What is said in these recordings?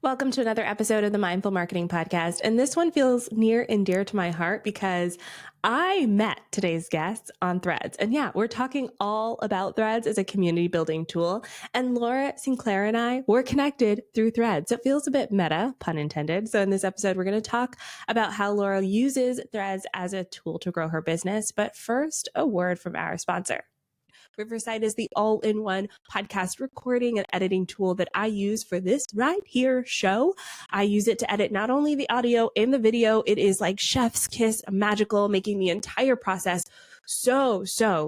Welcome to another episode of the Mindful Marketing Podcast. And this one feels near and dear to my heart because I met today's guests on Threads. And yeah, we're talking all about Threads as a community building tool. And Laura Sinclair and I were connected through Threads. It feels a bit meta, pun intended. So in this episode, we're going to talk about how Laura uses Threads as a tool to grow her business. But first, a word from our sponsor. Riverside is the all-in-one podcast recording and editing tool that I use for this right here show. I use it to edit not only the audio and the video. It is like chef's kiss magical, making the entire process so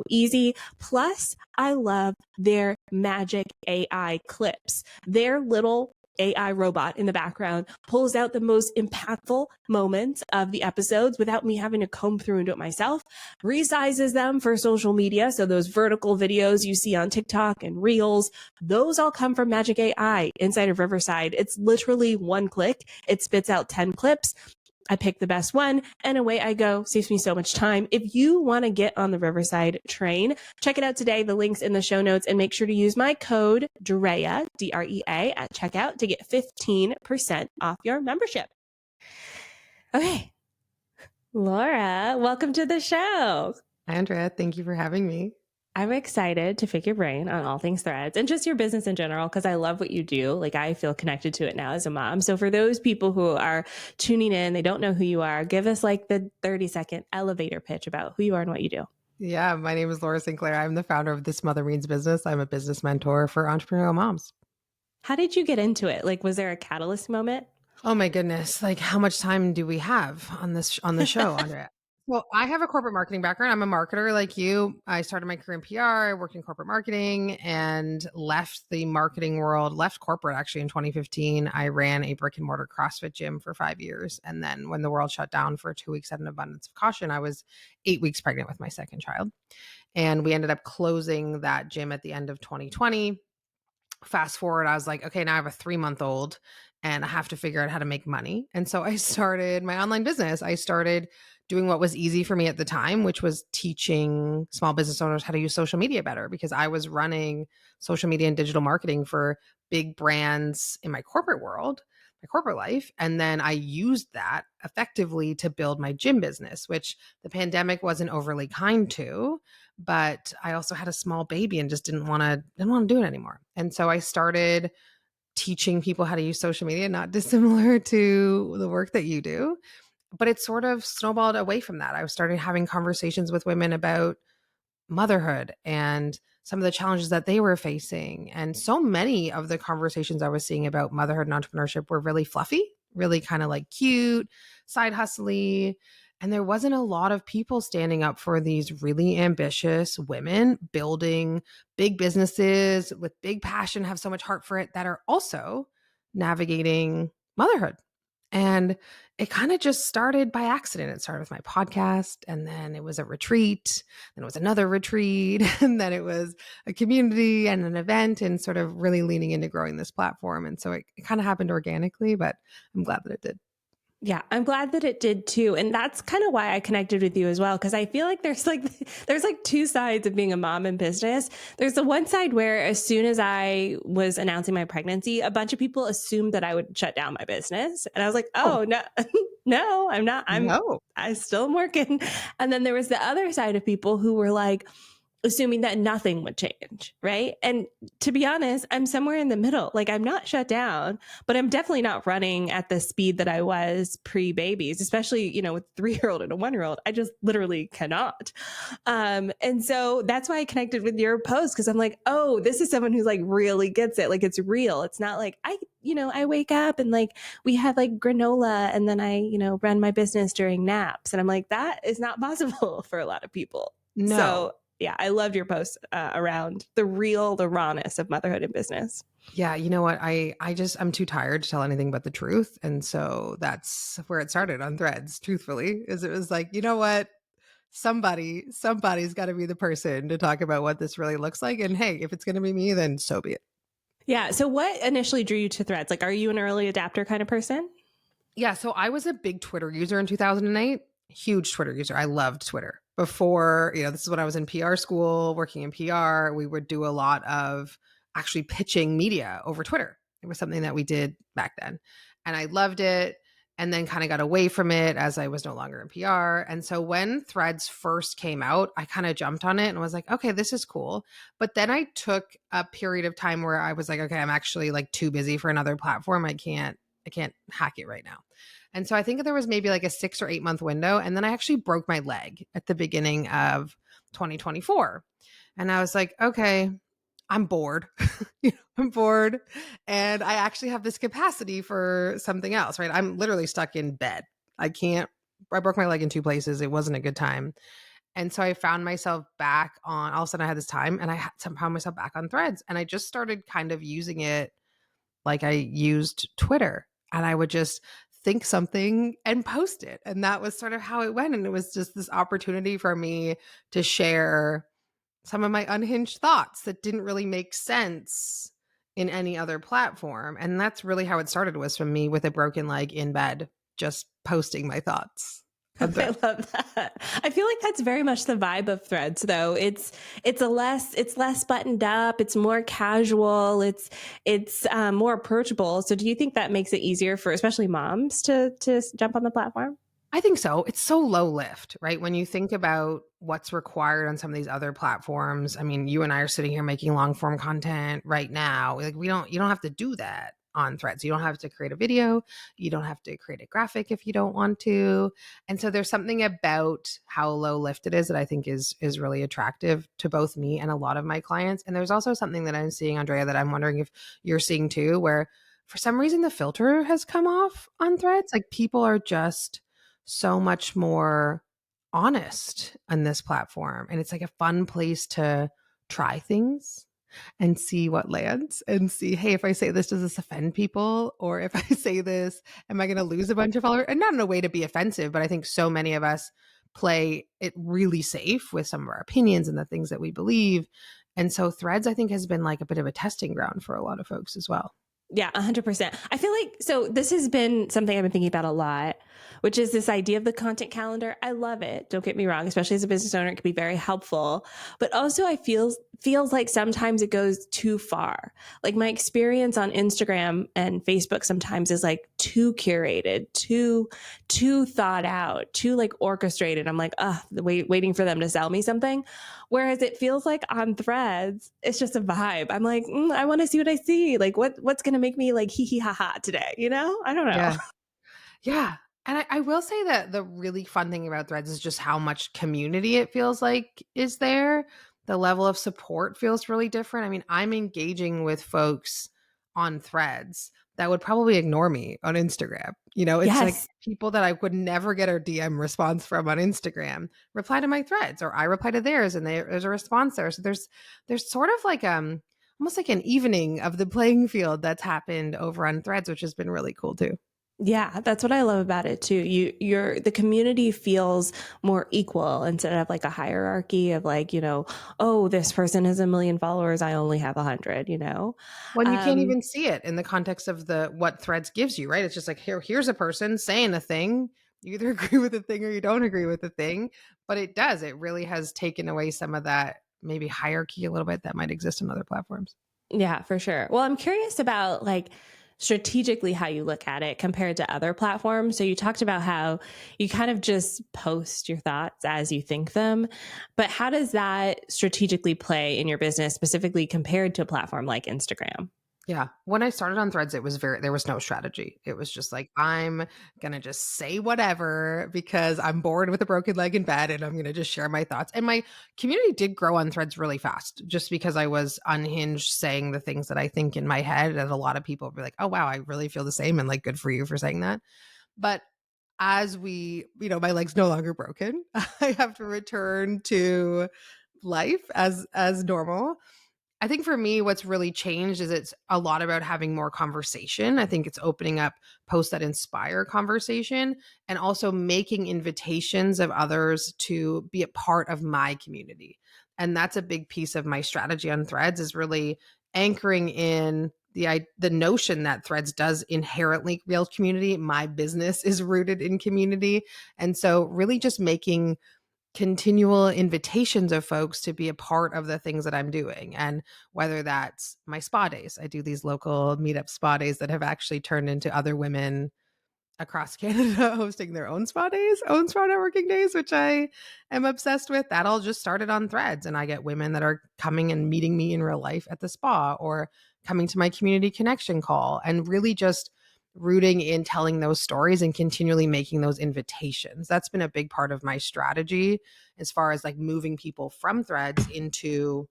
easy. Plus, I love their magic AI clips. Their little AI robot in the background pulls out the most impactful moments of the episodes without me having to comb through and do it myself, resizes them for social media. So those vertical videos you see on TikTok and Reels, those all come from Magic AI inside of Riverside. It's literally one click. It spits out 10 clips. I pick the best one and away I go. Saves me so much time. If you want to get on the Riverside train, check it out today. The link's in the show notes, and make sure to use my code DREA, D-R-E-A, at checkout to get 15% off your membership. Okay. Laura, welcome to the show. Hi, Andrea. Thank you for having me. I'm excited to pick your brain on all things Threads and just your business in general, because I love what you do. Like, I feel connected to it now as a mom. So for those people who are tuning in, they don't know who you are, give us like the 30-second elevator pitch about who you are and what you do. Yeah, my name is Laura Sinclair. I'm the founder of This Mother Means Business. I'm a business mentor for entrepreneurial moms. How did you get into it? Like, was there a catalyst moment? Oh my goodness. Like, how much time do we have on the show, Andrea? Well, I have a corporate marketing background. I'm a marketer like you. I started my career in PR. I worked in corporate marketing and left the marketing world, left corporate actually in 2015. I ran a brick and mortar CrossFit gym for 5 years. And then when the world shut down for 2 weeks at an abundance of caution, I was 8 weeks pregnant with my second child. And we ended up closing that gym at the end of 2020. Fast forward, I was like, okay, now I have a 3-month-old and I have to figure out how to make money. And so I started my online business. I started doing what was easy for me at the time, which was teaching small business owners how to use social media better, because I was running social media and digital marketing for big brands in my corporate world, my corporate life. And then I used that effectively to build my gym business, which the pandemic wasn't overly kind to, but I also had a small baby and just didn't want to do it anymore. And so I started teaching people how to use social media, not dissimilar to the work that you do. But it sort of snowballed away from that. I started having conversations with women about motherhood and some of the challenges that they were facing. And so many of the conversations I was seeing about motherhood and entrepreneurship were really fluffy, really kind of like cute, side hustly. And there wasn't a lot of people standing up for these really ambitious women building big businesses with big passion, have so much heart for it, that are also navigating motherhood. And it kind of just started by accident. It started with my podcast, and then it was a retreat, then it was another retreat, and then it was a community and an event, and sort of really leaning into growing this platform. And so it kind of happened organically, but I'm glad that it did. Yeah, I'm glad that it did too. And that's kind of why I connected with you as well. Cause I feel like there's like two sides of being a mom in business. There's the one side where as soon as I was announcing my pregnancy, a bunch of people assumed that I would shut down my business. And I was like, oh no, no, I'm not. I still am working. And then there was the other side of people who were like, assuming that nothing would change, right? And to be honest, I'm somewhere in the middle. Like, I'm not shut down, but I'm definitely not running at the speed that I was pre-babies, especially, you know, with a 3-year-old and a 1-year-old. I just literally cannot. And so that's why I connected with your post, because I'm like, oh, this is someone who like really gets it. Like, it's real. It's not like I wake up and like we have like granola and then I, run my business during naps. And I'm like, that is not possible for a lot of people. No. So yeah, I loved your post around the rawness of motherhood and business. Yeah, you know what? I'm too tired to tell anything but the truth. And so that's where it started on Threads, truthfully, is it was like, you know what? Somebody's got to be the person to talk about what this really looks like. And hey, if it's going to be me, then so be it. Yeah. So what initially drew you to Threads? Like, are you an early adapter kind of person? Yeah. So I was a big Twitter user in 2008, huge Twitter user. I loved Twitter. Before, this is when I was in PR school, working in PR, we would do a lot of actually pitching media over Twitter. It was something that we did back then. And I loved it, and then kind of got away from it as I was no longer in PR. And so when Threads first came out, I kind of jumped on it and was like, okay, this is cool. But then I took a period of time where I was like, okay, I'm actually like too busy for another platform. I can't hack it right now. And so I think there was maybe like a 6 or 8 month window. And then I actually broke my leg at the beginning of 2024. And I was like, okay, I'm bored. I'm bored. And I actually have this capacity for something else, right? I'm literally stuck in bed. I broke my leg in 2 places. It wasn't a good time. And so I found myself back on, all of a sudden I had this time, and found myself back on Threads. And I just started kind of using it like I used Twitter. And I would just think something and post it. And that was sort of how it went. And it was just this opportunity for me to share some of my unhinged thoughts that didn't really make sense in any other platform. And that's really how it started, was from me with a broken leg in bed, just posting my thoughts. I love that. I feel like that's very much the vibe of Threads, though. It's less buttoned up. It's more casual. It's more approachable. So, do you think that makes it easier for especially moms to jump on the platform? I think so. It's so low lift, right? When you think about what's required on some of these other platforms, I mean, you and I are sitting here making long form content right now. Like you don't have to do that on Threads. You don't have to create a video. You don't have to create a graphic if you don't want to. And so there's something about how low lift it is that I think is really attractive to both me and a lot of my clients. And there's also something that I'm seeing, Andrea, that I'm wondering if you're seeing too, where for some reason the filter has come off on Threads. Like people are just so much more honest on this platform. And it's like a fun place to try things and see what lands, and see, hey, if I say this, does this offend people? Or if I say this, am I going to lose a bunch of followers? And not in a way to be offensive, but I think so many of us play it really safe with some of our opinions and the things that we believe. And so Threads, I think, has been like a bit of a testing ground for a lot of folks as well. Yeah, 100%. I feel like, so this has been something I've been thinking about a lot, which is this idea of the content calendar. I love it. Don't get me wrong, especially as a business owner, it can be very helpful. But also I feels like sometimes it goes too far. Like my experience on Instagram and Facebook sometimes is like too curated, too thought out, too like orchestrated. I'm like, waiting for them to sell me something. Whereas it feels like on Threads, it's just a vibe. I'm like, I want to see what I see. Like what's going to make me like hee hee ha ha today? You know? I don't know. Yeah. Yeah. And I will say that the really fun thing about Threads is just how much community it feels like is there. The level of support feels really different. I mean, I'm engaging with folks on Threads that would probably ignore me on Instagram. It's like Yes. people that I would never get a DM response from on Instagram reply to my Threads, or I reply to theirs and there's a response there. So there's sort of like almost like an evening of the playing field that's happened over on Threads, which has been really cool too. Yeah, that's what I love about it too. The community feels more equal instead of like a hierarchy of like, oh, this person has 1 million followers, I only have 100, When you can't even see it in the context of what Threads gives you, right? It's just like, here's a person saying a thing. You either agree with the thing or you don't agree with the thing. But it really has taken away some of that maybe hierarchy a little bit that might exist on other platforms. Yeah, for sure. Well, I'm curious about like strategically how you look at it compared to other platforms. So you talked about how you kind of just post your thoughts as you think them, but how does that strategically play in your business, specifically compared to a platform like Instagram? Yeah. When I started on Threads, there was no strategy. It was just like, I'm going to just say whatever because I'm bored with a broken leg in bed, and I'm going to just share my thoughts. And my community did grow on Threads really fast, just because I was unhinged saying the things that I think in my head. And a lot of people would be like, oh, wow, I really feel the same. And like, good for you for saying that. But as my leg's no longer broken, I have to return to life as normal. I think for me, what's really changed is it's a lot about having more conversation. I think it's opening up posts that inspire conversation, and also making invitations of others to be a part of my community. And that's a big piece of my strategy on Threads, is really anchoring in the notion that Threads does inherently build community. My business is rooted in community. And so really just making continual invitations of folks to be a part of the things that I'm doing. And whether that's my spa days, I do these local meetup spa days that have actually turned into other women across Canada hosting their own spa days, own spa networking days, which I am obsessed with. That all just started on Threads. And I get women that are coming and meeting me in real life at the spa or coming to my community connection call and really just rooting in telling those stories and continually making those invitations. That's been a big part of my strategy as far as like moving people from Threads into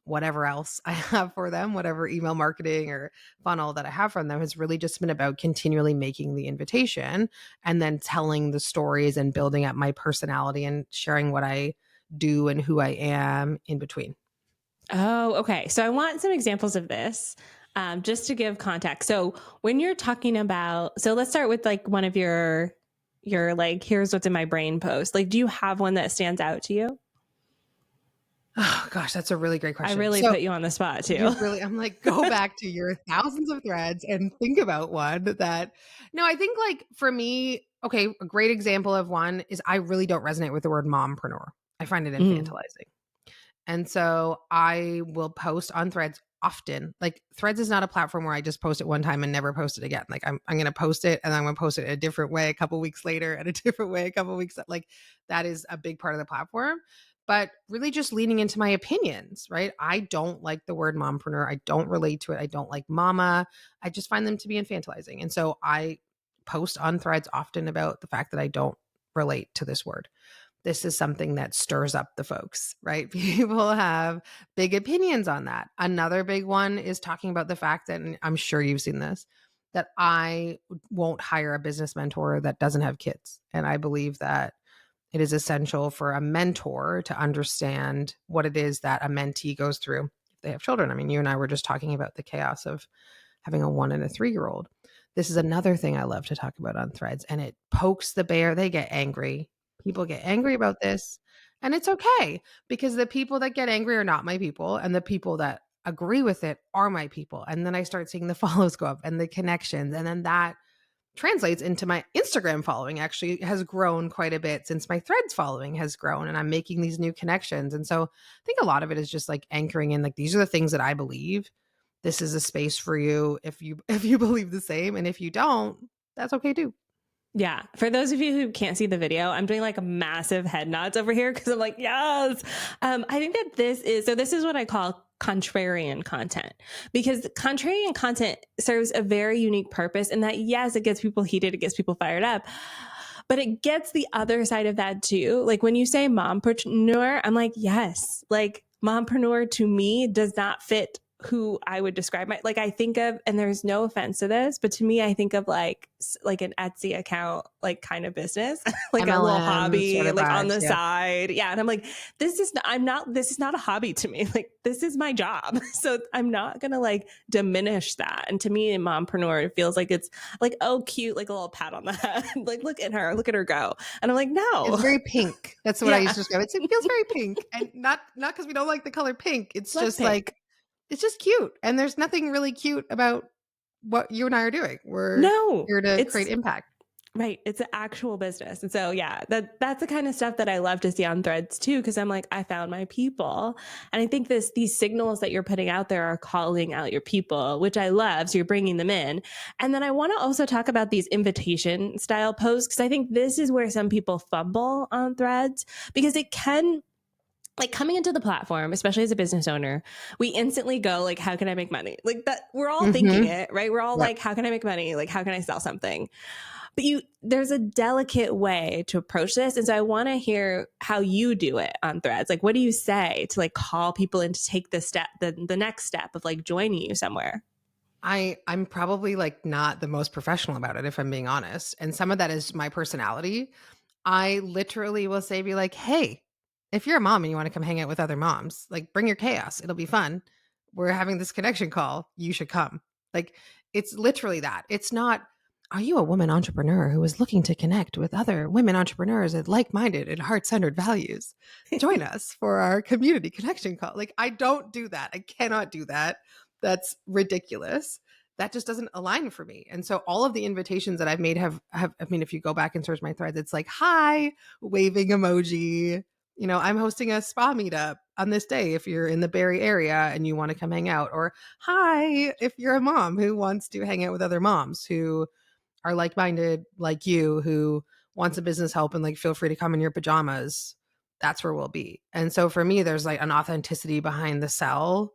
whatever else I have for them, whatever email marketing or funnel that I have from them has really just been about continually making the invitation and then telling the stories and building up my personality and sharing what I do and who I am in between. Oh, okay. So I want some examples of this, just to give context. So when you're talking about, so let's start with like one of your like, here's what's in my brain post. Like, do you have one that stands out to you? Oh gosh, that's a really great I question. really So put you on the spot too. you really, I'm like, go back to your thousands of threads and think about one that, no, I think like for me, okay, a great example of one is I really don't resonate with the word mompreneur. I find it Mm. infantilizing. And so I will post on Threads often. Like Threads is not a platform where I just post it one time and never post it again. Like I'm going to post it and I'm going to post it a different way a couple weeks later and a different way a couple weeks. Like that is a big part of the platform. But really just leaning into my opinions, right? I don't like the word mompreneur. I don't relate to it. I don't like mama. I just find them to be infantilizing. And so I post on Threads often about the fact that I don't relate to this word. This is something that stirs up the folks, right? People have big opinions on that. Another big one is talking about the fact that, and I'm sure you've seen this, that I won't hire a business mentor that doesn't have kids. And I believe that it is essential for a mentor to understand what it is that a mentee goes through if they have children. I mean, you and I were just talking about the chaos of having a 1 and a 3-year-old. This is another thing I love to talk about on Threads, and it pokes the bear. They get angry. People get angry about this, and it's okay because the people that get angry are not my people, and the people that agree with it are my people. And then I start seeing the follows go up and the connections, and then that translates into my Instagram following actually has grown quite a bit since my Threads following has grown, and I'm making these new connections. And so I think a lot of it is just like anchoring in like these are the things that I believe. This is a space for you if you believe the same, and if you don't, that's okay too. Yeah. For those of you who can't see the video, I'm doing like a massive head nods over here because I'm like, yes. I think that this is what I call contrarian content, because contrarian content serves a very unique purpose in that, yes, it gets people heated, it gets people fired up, but it gets the other side of that too. Like when you say mompreneur, I'm like, yes, like mompreneur to me does not fit who I would describe like I think of, and there's no offense to this, but to me, I think of like an Etsy account, like kind of business, like a little MLM sort hobby, of like on vibes. the Yeah. side. Yeah. And I'm like, this is not a hobby to me. Like this is my job. So I'm not going to like diminish that. And to me, in mompreneur, it feels like it's like, oh, cute, like a little pat on the head. Like, look at her go. And I'm like, no. It's very pink. That's what I Yeah. used to describe it. It feels very pink. And not because we don't like the color pink. It's Love just pink. like it's just cute. And there's nothing really cute about what you and I are doing. We're No, here to create it's impact. right. It's an actual business. And so, yeah, that's the kind of stuff that I love to see on Threads too, because I'm like, I found my people. And I think these signals that you're putting out there are calling out your people, which I love. So you're bringing them in. And then I want to also talk about these invitation style posts, because I think this is where some people fumble on Threads, because it can, like, coming into the platform, especially as a business owner, we instantly go like, how can I make money? Like that, we're all thinking it, right? We're all Yep. like, how can I make money? Like, how can I sell something? But there's a delicate way to approach this. And so I want to hear how you do it on Threads. Like, what do you say to like call people in to take the step, the next step of like joining you somewhere? I'm probably like not the most professional about it, if I'm being honest. And some of that is my personality. I literally will say, be like, hey, if you're a mom and you want to come hang out with other moms, like bring your chaos. It'll be fun. We're having this connection call. You should come. Like it's literally that. It's not, are you a woman entrepreneur who is looking to connect with other women entrepreneurs and like-minded and heart-centered values? Join us for our community connection call. Like I don't do that. I cannot do that. That's ridiculous. that just doesn't align for me. And so all of the invitations that I've made have I mean, if you go back and search my threads, it's like, hi, waving emoji. I'm hosting a spa meetup on this day if you're in the Barrie area and you want to come hang out. Or hi, if you're a mom who wants to hang out with other moms who are like-minded like you, who wants a business help, and like, feel free to come in your pajamas. That's where we'll be. And so for me, there's like an authenticity behind the sell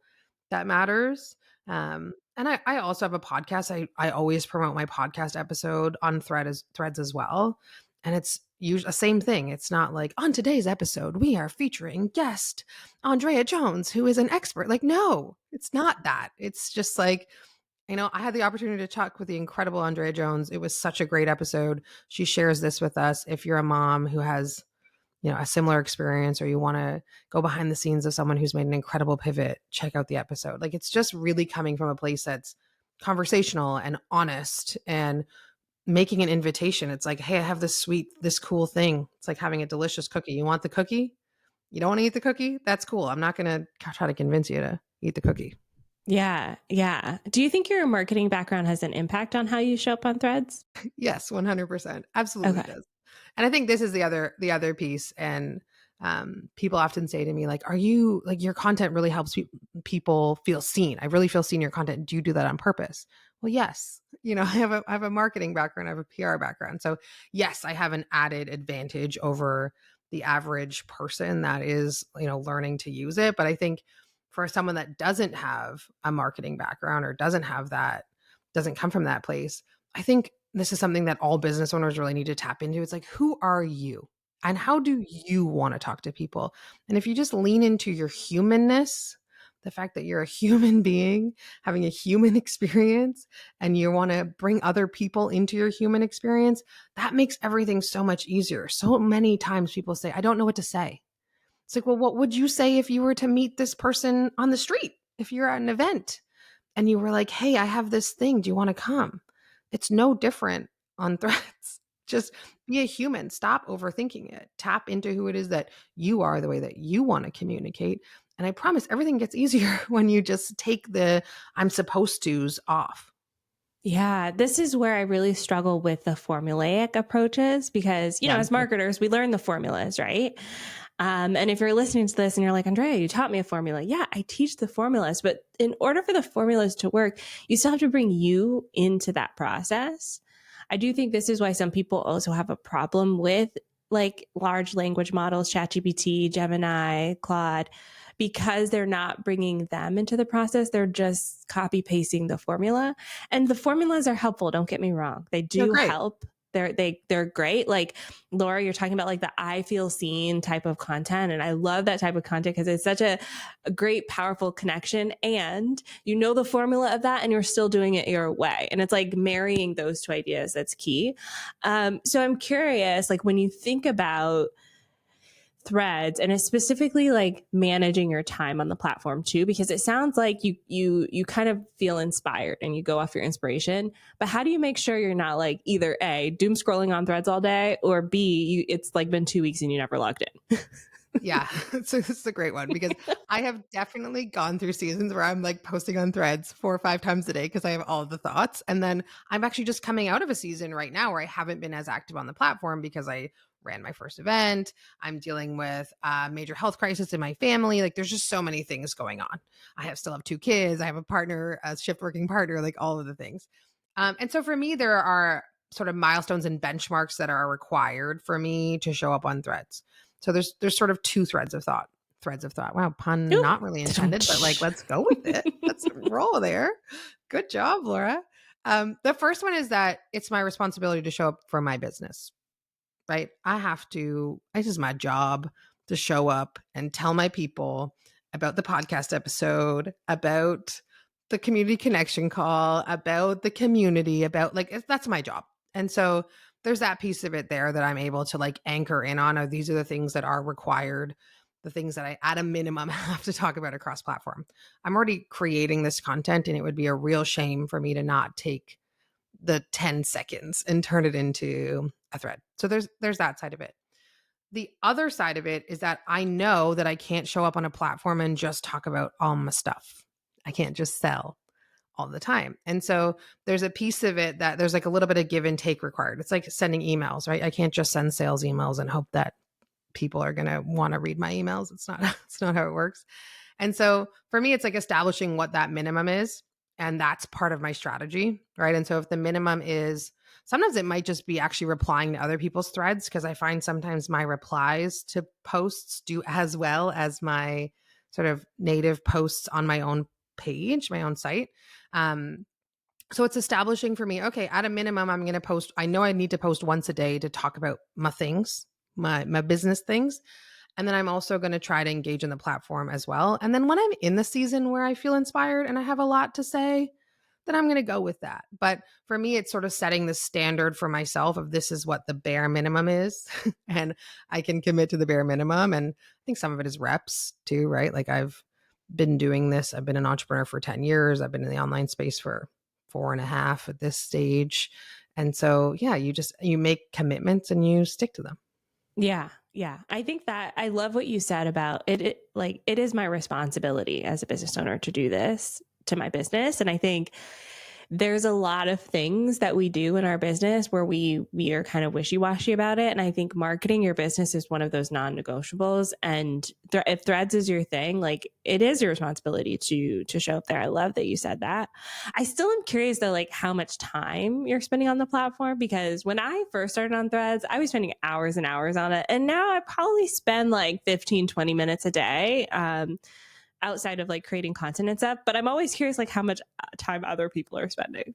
that matters. And I also have a podcast. I always promote my podcast episode on threads as well. And it's usually the same thing. It's not like, on today's episode, we are featuring guest OnlineDrea Jones, who is an expert. Like, no, it's not that. It's just like, I had the opportunity to talk with the incredible OnlineDrea Jones. It was such a great episode. She shares this with us. If you're a mom who has, a similar experience, or you want to go behind the scenes of someone who's made an incredible pivot, check out the episode. Like, it's just really coming from a place that's conversational and honest and making an invitation. It's like, hey, I have this cool thing. It's like having a delicious cookie. You want the cookie? You don't want to eat the cookie? That's cool. I'm not going to try to convince you to eat the cookie. Yeah. Yeah. Do you think your marketing background has an impact on how you show up on threads? Yes, 100%. Absolutely Okay. does. And I think this is the other piece. And people often say to me, like, are you, like, your content really helps people feel seen. I really feel seen in your content. Do you do that on purpose? Well, yes. I have a marketing background. I have a PR background. So yes, I have an added advantage over the average person that is, learning to use it. But I think for someone that doesn't have a marketing background, or doesn't come from that place, I think this is something that all business owners really need to tap into. It's like, who are you? And how do you want to talk to people? And if you just lean into your humanness, the fact that you're a human being having a human experience, and you want to bring other people into your human experience, that makes everything so much easier. So many times people say, I don't know what to say. It's like, well, what would you say if you were to meet this person on the street? If you're at an event and you were like, hey, I have this thing. Do you want to come? It's no different on threads. Just be a human. Stop overthinking it. Tap into who it is that you are, the way that you want to communicate. And I promise everything gets easier when you just take the I'm supposed to's off. Yeah, this is where I really struggle with the formulaic approaches because, Yeah. as marketers, we learn the formulas, right? And if you're listening to this and you're like, Andrea, you taught me a formula. Yeah, I teach the formulas. But in order for the formulas to work, you still have to bring you into that process. I do think this is why some people also have a problem with like large language models, ChatGPT, Gemini, Claude, because they're not bringing them into the process. They're just copy pasting the formula. And the formulas are helpful. Don't get me wrong. They They're do great. help. They're great. Like Laura, you're talking about like the I feel seen type of content. And I love that type of content because it's such a great, powerful connection. And you know the formula of that and you're still doing it your way. And it's like marrying those two ideas that's key. So I'm curious, like when you think about threads and it's specifically like managing your time on the platform too, because it sounds like you kind of feel inspired and you go off your inspiration, but how do you make sure you're not like either A, doom scrolling on threads all day, or B, it's like been 2 weeks and you never logged in? Yeah. So this is a great one because I have definitely gone through seasons where I'm like posting on threads 4 or 5 times a day because I have all of the thoughts. And then I'm actually just coming out of a season right now where I haven't been as active on the platform because I ran my first event. I'm dealing with a major health crisis in my family. Like there's just so many things going on. Still have 2 kids. I have a partner, a shift working partner, like all of the things. And so for me, there are sort of milestones and benchmarks that are required for me to show up on threads. So there's sort of 2 threads of thought. Wow, pun Ooh. not really intended, but like, let's go with it. Let's roll there. Good job, Laura. The first one is that it's my responsibility to show up for my business, right? This is my job to show up and tell my people about the podcast episode, about the community connection call, about the community, about that's my job. And so there's that piece of it there that I'm able to like anchor in on. These are the things that are required, the things that I, at a minimum, have to talk about across platform. I'm already creating this content and it would be a real shame for me to not take the 10 seconds and turn it into a thread. So there's that side of it. The other side of it is that I know that I can't show up on a platform and just talk about all my stuff. I can't just sell all the time. And so there's a piece of it that there's like a little bit of give and take required. It's like sending emails, right? I can't just send sales emails and hope that people are going to want to read my emails. It's not it's not how it works. And so for me, it's like establishing what that minimum is. And that's part of my strategy, right? And so if the minimum is, sometimes it might just be actually replying to other people's threads, because I find sometimes my replies to posts do as well as my sort of native posts on my own page, my own site. Um, so it's establishing for me, okay, at a minimum, I'm going to post, I know I need to post once a day to talk about my things, my business things. And then I'm also going to try to engage in the platform as well. And then when I'm in the season where I feel inspired and I have a lot to say, then I'm going to go with that. But for me, it's sort of setting the standard for myself of this is what the bare minimum is. And I can commit to the bare minimum. And I think some of it is reps too, right? Like I've been doing this. I've been an entrepreneur for 10 years. I've been in the online space for 4.5 at this stage. And so, yeah, you make commitments and you stick to them. Yeah. Yeah. I think that I love what you said about it. Like, it is my responsibility as a business owner to do this to my business. And I think there's a lot of things that we do in our business where we are kind of wishy-washy about it. And I think marketing your business is one of those non-negotiables. And if threads is your thing, like it is your responsibility to show up there. I love that you said that. I still am curious though, like how much time you're spending on the platform, because when I first started on threads, I was spending hours and hours on it. And now I probably spend like 15, 20 minutes a day. Outside of like creating content and stuff. But I'm always curious like how much time other people are spending.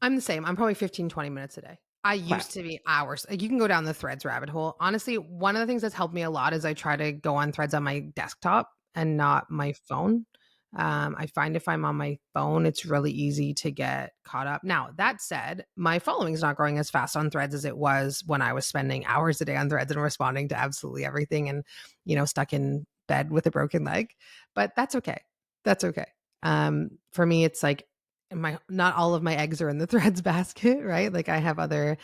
I'm the same. I'm probably 15, 20 minutes a day. I Wow. used to be hours. Like you can go down the threads rabbit hole. Honestly, one of the things that's helped me a lot is I try to go on threads on my desktop and not my phone. I find if I'm on my phone, it's really easy to get caught up. Now, that said, my following is not growing as fast on threads as it was when I was spending hours a day on threads and responding to absolutely everything and, stuck in bed with a broken leg. But that's okay. That's okay. For me, it's like not all of my eggs are in the threads basket, right? Like I have other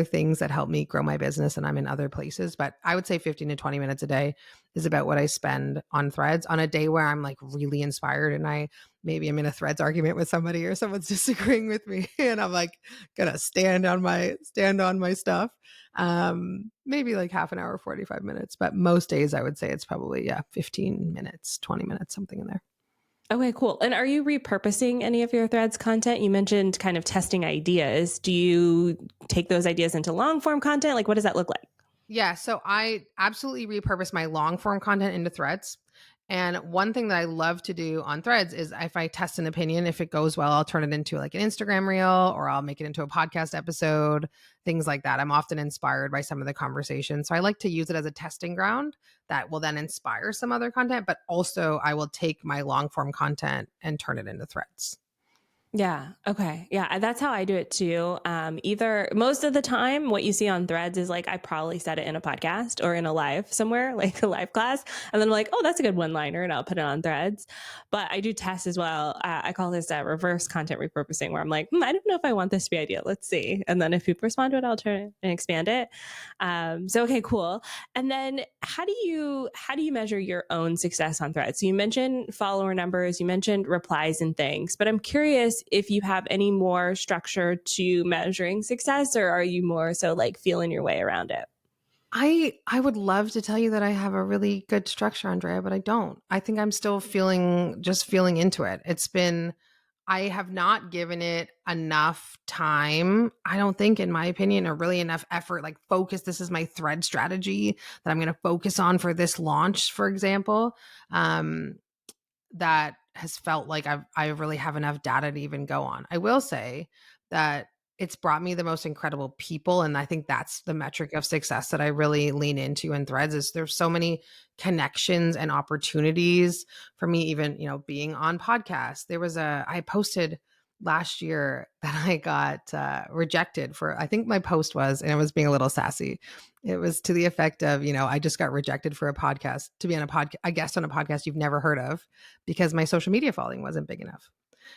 things that help me grow my business and I'm in other places, but I would say 15 to 20 minutes a day is about what I spend on threads on a day where I'm like really inspired and maybe I'm in a threads argument with somebody or someone's disagreeing with me and I'm like gonna stand on my stuff. Maybe like half an hour, 45 minutes, but most days I would say it's probably 15 minutes, 20 minutes, something in there. Okay, cool. And are you repurposing any of your threads content? You mentioned kind of testing ideas. Do you take those ideas into long form content? Like what does that look like? Yeah, so I absolutely repurpose my long form content into threads. And one thing that I love to do on threads is if I test an opinion, if it goes well, I'll turn it into like an Instagram reel or I'll make it into a podcast episode, things like that. I'm often inspired by some of the conversations. So I like to use it as a testing ground that will then inspire some other content, but also I will take my long form content and turn it into threads. Yeah. Okay. Yeah. That's how I do it too. Either most of the time, what you see on threads is like, I probably said it in a podcast or in a live somewhere, like a live class. And then I'm like, oh, that's a good one liner. And I'll put it on threads. But I do test as well. I call this reverse content repurposing, where I'm like, I don't know if I want this to be idea. Let's see. And then if people respond to it, I'll turn it and expand it. So, okay, cool. And then how do you measure your own success on threads? So you mentioned follower numbers, you mentioned replies and things, but I'm curious if you have any more structure to measuring success, or are you more so like feeling your way around it? I would love to tell you that I have a really good structure, Andrea, but I don't. I think I'm still feeling into it. I have not given it enough time. I don't think, in my opinion, or really enough effort, like focus. This is my thread strategy that I'm going to focus on for this launch, for example. That has felt like I really have enough data to even go on. I will say that it's brought me the most incredible people. And I think that's the metric of success that I really lean into in threads is there's so many connections and opportunities for me, even, being on podcasts. I posted last year that I got rejected for, I think my post was, and I was being a little sassy. It was to the effect of, I just got rejected for a podcast to be on a guest on a podcast you've never heard of because my social media following wasn't big enough.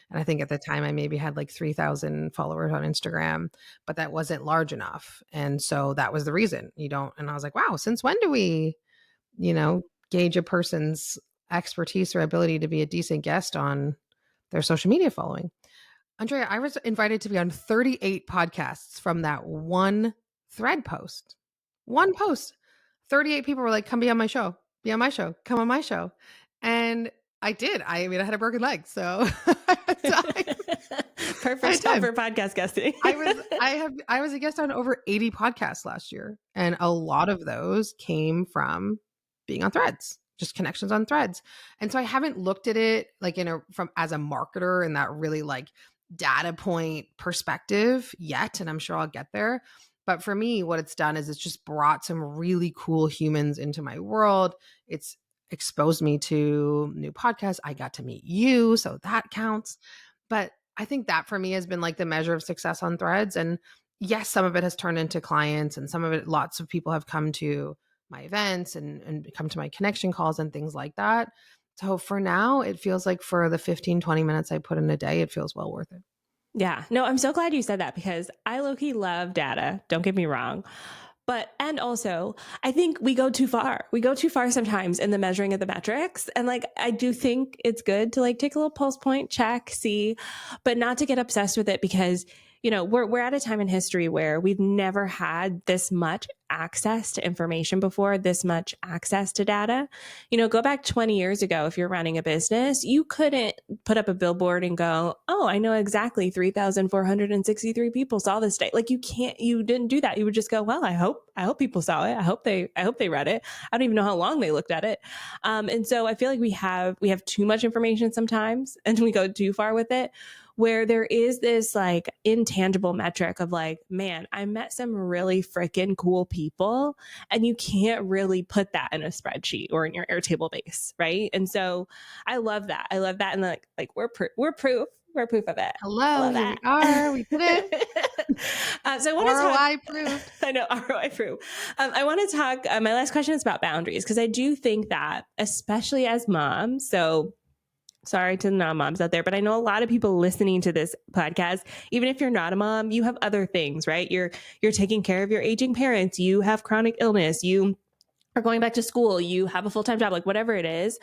And I think at the time I maybe had like 3,000 followers on Instagram, but that wasn't large enough. And so that was the reason and I was like, wow, since when do we, gauge a person's expertise or ability to be a decent guest on their social media following? Andrea, I was invited to be on 38 podcasts from that one thread post. One post. 38 people were like, come be on my show. Be on my show. Come on my show. And I did. I mean, I had a broken leg, so I had time. I Perfect had stuff time. for podcast guesting. I was a guest on over 80 podcasts last year, and a lot of those came from being on threads, just connections on threads. And so I haven't looked at it like from as a marketer in that really like data point perspective yet, and I'm sure I'll get there. But for me, what it's done is it's just brought some really cool humans into my world. It's exposed me to new podcasts. I got to meet you, so that counts. But I think that for me has been like the measure of success on threads. And yes, some of it has turned into clients, and some of it, lots of people have come to my events and come to my connection calls and things like that. So for now, it feels like for the 15, 20 minutes I put in a day, it feels well worth it. Yeah. No, I'm so glad you said that because I low-key love data. Don't get me wrong. And also, I think we go too far. We go too far sometimes in the measuring of the metrics. And like, I do think it's good to like take a little pulse point, check, see, but not to get obsessed with it because, you know, we're at a time in history where we've never had this much access to information before, this much access to data. You know, go back 20 years ago, if you're running a business, you couldn't put up a billboard and go, oh, I know exactly 3,463 people saw this day. Like you didn't do that. You would just go, well, I hope people saw it. I hope they read it. I don't even know how long they looked at it. And so I feel like we have too much information sometimes and we go too far with it, where there is this like intangible metric of like, man, I met some really freaking cool people, and you can't really put that in a spreadsheet or in your Airtable base, right? And so I love that. And like we're proof of it. I Hello, love here we that. are. We did it. So I want to talk. ROI proved. I know, ROI proof. I want to talk. My last question is about boundaries because I do think that, especially as moms, so sorry to the non-moms out there, but I know a lot of people listening to this podcast, even if you're not a mom, you have other things, right? You're taking care of your aging parents, you have chronic illness, you are going back to school, you have a full-time job, like whatever it is.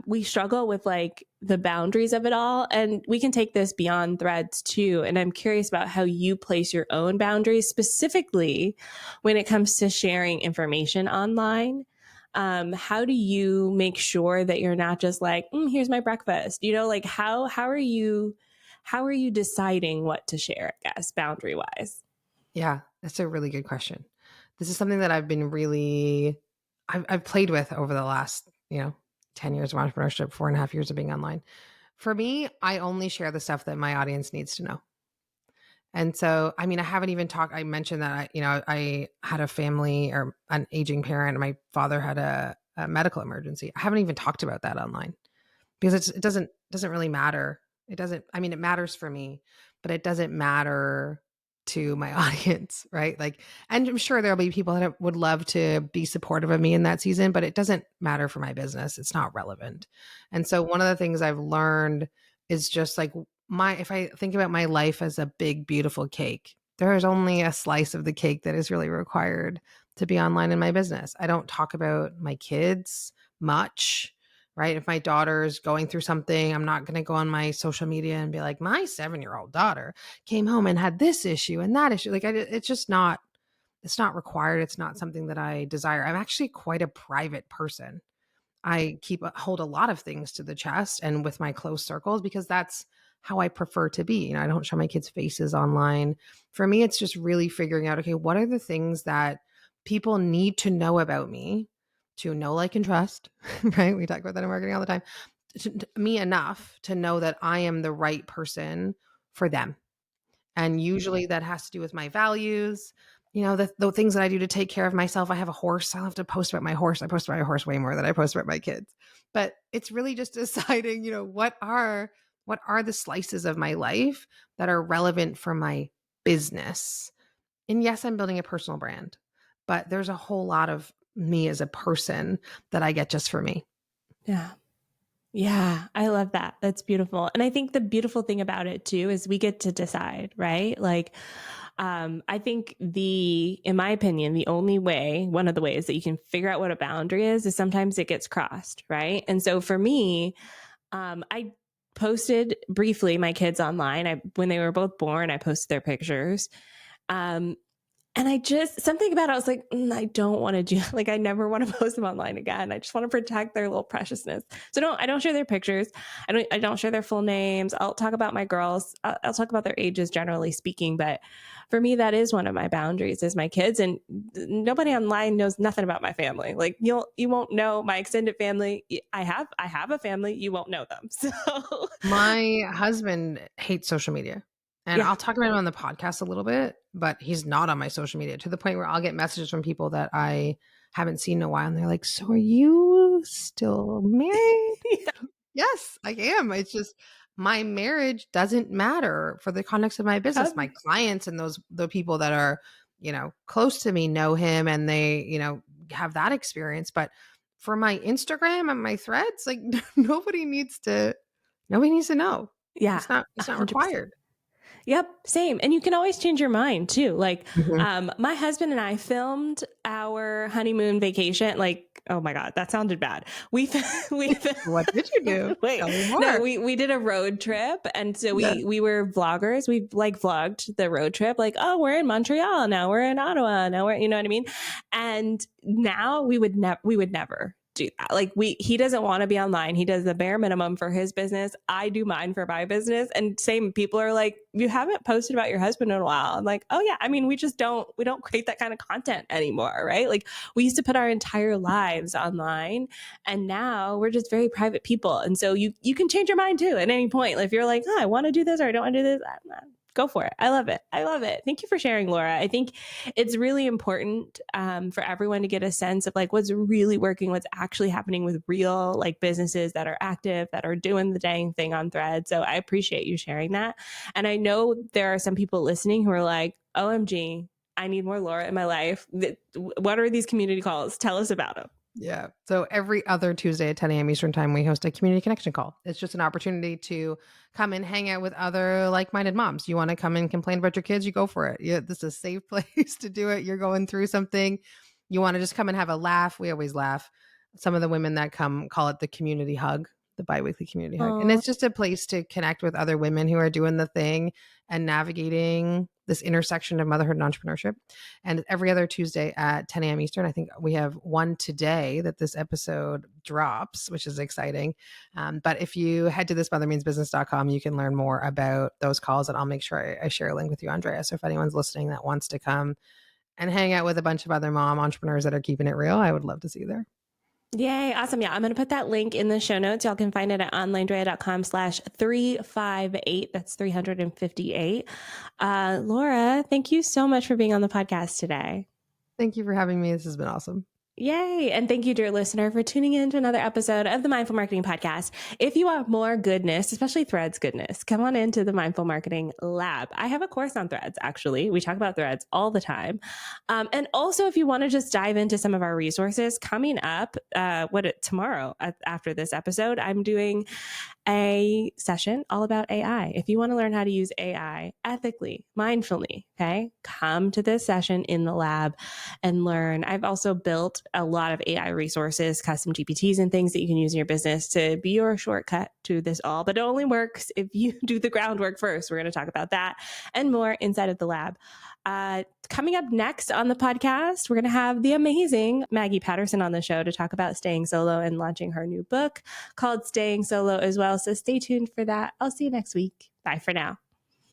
We struggle with like the boundaries of it all, and we can take this beyond threads too. And I'm curious about how you place your own boundaries, specifically when it comes to sharing information online. How do you make sure that you're not just like, here's my breakfast, you know, like how are you deciding what to share, I guess, boundary wise? Yeah, that's a really good question. This is something that I've been really, I've played with over the last, 10 years of entrepreneurship, 4.5 years of being online. For me, I only share the stuff that my audience needs to know. And so, I mean, I haven't even talked, I mentioned that, I had a family or an aging parent, and my father had a medical emergency. I haven't even talked about that online because it doesn't really matter. It doesn't, I mean, it matters for me, but it doesn't matter to my audience, right? Like, and I'm sure there'll be people that would love to be supportive of me in that season, but it doesn't matter for my business. It's not relevant. And so one of the things I've learned is just like if I think about my life as a big, beautiful cake, there is only a slice of the cake that is really required to be online in my business. I don't talk about my kids much, right? If my daughter is going through something, I'm not going to go on my social media and be like, my 7-year-old daughter came home and had this issue and that issue. Like, it's just not, it's not required. It's not something that I desire. I'm actually quite a private person. I hold a lot of things to the chest and with my close circles because that's how I prefer to be. I don't show my kids' faces online. For me, it's just really figuring out, okay, what are the things that people need to know about me to know, like, and trust, right? We talk about that in marketing all the time. Me enough to know that I am the right person for them. And usually that has to do with my values, the things that I do to take care of myself. I have a horse. I'll have to post about my horse. I post about my horse way more than I post about my kids. But it's really just deciding, what are the slices of my life that are relevant for my business. And yes, I'm building a personal brand, but there's a whole lot of me as a person that I get just for me. Yeah. Yeah, I love that. That's beautiful. And I think the beautiful thing about it too is we get to decide, right? Like, I think in my opinion, one of the ways that you can figure out what a boundary is sometimes it gets crossed, right? And so for me, I posted briefly my kids online. When they were both born, I posted their pictures. And I just, something about it, I was like, I don't want to do, like, I never want to post them online again. I just want to protect their little preciousness. So I don't share their pictures. I don't share their full names. I'll talk about my girls. I'll talk about their ages, generally speaking. But for me, that is one of my boundaries, is my kids. And nobody online knows nothing about my family. Like, you won't know my extended family. I have a family. You won't know them. So My husband hates social media. And yeah. I'll talk about him on the podcast a little bit, but he's not on my social media, to the point where I'll get messages from people that I haven't seen in a while. And they're like, "So are you still married?" Yeah. Yes, I am. It's just, my marriage doesn't matter for the context of my business. My clients and the people that are, close to me know him, and they, have that experience. But for my Instagram and my threads, like, nobody needs to know. Yeah. It's not 100%. required. Yep, same. And you can always change your mind too. Like, Mhm. my husband and I filmed our honeymoon vacation. Like, oh my God, that sounded bad. We What did you do? wait, Tell me no, more. we did a road trip, and so Yeah. we were vloggers. We like vlogged the road trip. Like, oh, we're in Montreal now. We're in Ottawa now. You know what I mean? And now we would never do that. Like, he doesn't want to be online. He does the bare minimum for his business. I do mine for my business. And same, people are like, you haven't posted about your husband in a while. I'm like, oh yeah. I mean, we don't create that kind of content anymore, right? Like, we used to put our entire lives online, and now we're just very private people. And so you can change your mind too at any point. Like, if you're like, oh, I want to do this or I don't want to do this, go for it. I love it. I love it. Thank you for sharing, Laura. I think it's really important for everyone to get a sense of like what's really working, what's actually happening with real like businesses that are active, that are doing the dang thing on Threads. So I appreciate you sharing that. And I know there are some people listening who are like, OMG, I need more Laura in my life. What are these community calls? Tell us about them. Yeah. So every other Tuesday at 10 a.m. Eastern time, we host a community connection call. It's just an opportunity to come and hang out with other like-minded moms. You want to come and complain about your kids, you go for it. Yeah, this is a safe place to do it. You're going through something. You want to just come and have a laugh. We always laugh. Some of the women that come call it the community hug, the biweekly community hug. And it's just a place to connect with other women who are doing the thing and navigating this intersection of motherhood and entrepreneurship. And every other Tuesday at 10 a.m. Eastern, I think we have one today that this episode drops, which is exciting. But if you head to thismothermeansbusiness.com, you can learn more about those calls, and I'll make sure I share a link with you, Andrea. So if anyone's listening that wants to come and hang out with a bunch of other mom entrepreneurs that are keeping it real, I would love to see you there. Yay. Awesome. Yeah. I'm going to put that link in the show notes. Y'all can find it at onlinedrea.com/358. That's 358. Laura, thank you so much for being on the podcast today. Thank you for having me. This has been awesome. Yay. And thank you, dear listener, for tuning in to another episode of the Mindful Marketing Podcast. If you want more goodness, especially Threads goodness, come on into the Mindful Marketing Lab. I have a course on Threads, actually. We talk about Threads all the time. And also, if you want to just dive into some of our resources, coming up, tomorrow after this episode, I'm doing a session all about AI. If you want to learn how to use AI ethically, mindfully, okay, come to this session in the lab and learn. I've also built a lot of AI resources, custom GPTs and things that you can use in your business to be your shortcut to this all, but it only works if you do the groundwork first. We're going to talk about that and more inside of the lab. Coming up next on the podcast, we're going to have the amazing Maggie Patterson on the show to talk about staying solo and launching her new book called Staying Solo as well. So stay tuned for that. I'll see you next week. Bye for now.